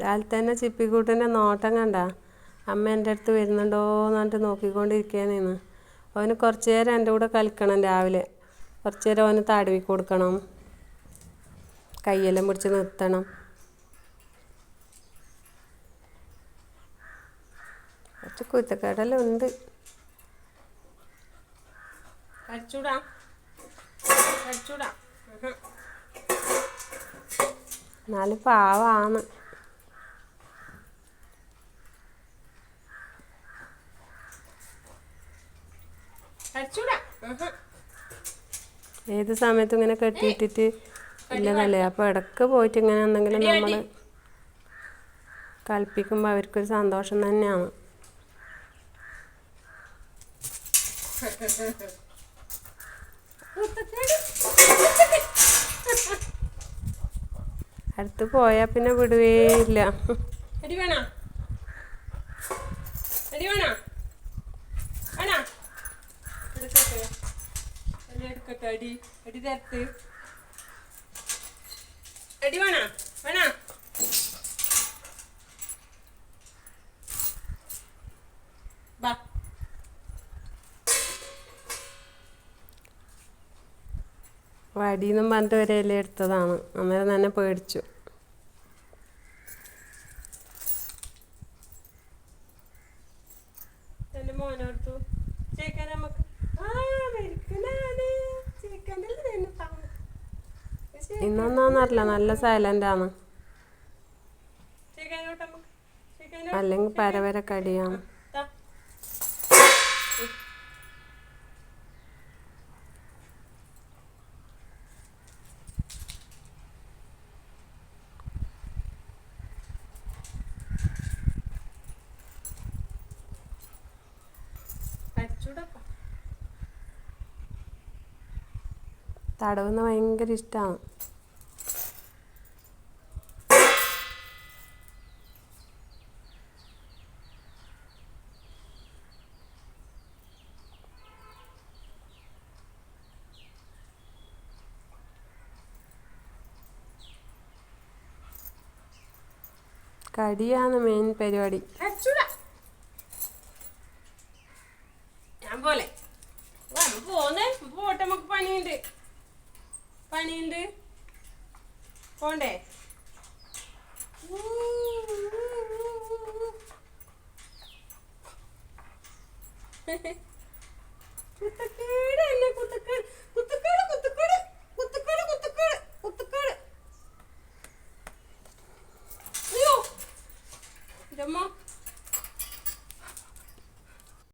രാവിലെ തന്നെ ചിപ്പിക്കൂട്ടിൻ്റെ നോട്ടം കണ്ട അമ്മ എൻ്റെ അടുത്ത് വരുന്നുണ്ടോ എന്ന് പറഞ്ഞിട്ട് നോക്കിക്കൊണ്ടിരിക്കുകയാണെന്ന്. അവന് കുറച്ച് നേരം എൻ്റെ കൂടെ കളിക്കണം. രാവിലെ കുറച്ച് നേരം അവന് തടവി കൊടുക്കണം, കയ്യെല്ലാം പിടിച്ച് നിർത്തണം. കുറച്ച് കുരുത്തക്കേടെല്ലാം ഉണ്ട്. കടിച്ചൂടാ കടിച്ചൂടാ, എന്നാലും പാവാണ്. ഏത് സമയത്തും ഇങ്ങനെ കെട്ടിയിട്ടിട്ട് ഇല്ലതല്ലേ. അപ്പോൾ ഇടയ്ക്ക് പോയിട്ട് ഇങ്ങനെ എന്തെങ്കിലും നമ്മൾ കളിപ്പിക്കുമ്പോൾ അവർക്കൊരു സന്തോഷം തന്നെയാണ്. അടുത്ത് പോയാൽ പിന്നെ വിടുകയില്ല. വടിയെന്നും പറഞ്ഞിട്ട് ഒരു ഇല എടുത്തതാണ്. അന്നേരം തന്നെ പേടിച്ചു. ഇന്നൊന്നറിയില്ല, നല്ല സൈലൻ്റാണ്. അല്ലെങ്കിൽ പരവര കടിയാണ്. തടവുന്ന ഭയങ്കര ഇഷ്ടമാണ്. കടിയാണ് മെയിൻ പരിപാടി. ഞാൻ പോലെ പോട്ടെ, നമുക്ക് പണിയുണ്ട് പോണ്ടേ. കുത്തക്കേട് എന്നെ കുത്തക്കേട് കുത്തക്കേട് കുത്തക്കേട് കുത്തക്കേട് കുത്തക്കേട് കുത്തക്കേട്. അയ്യോ ഇതമ്മ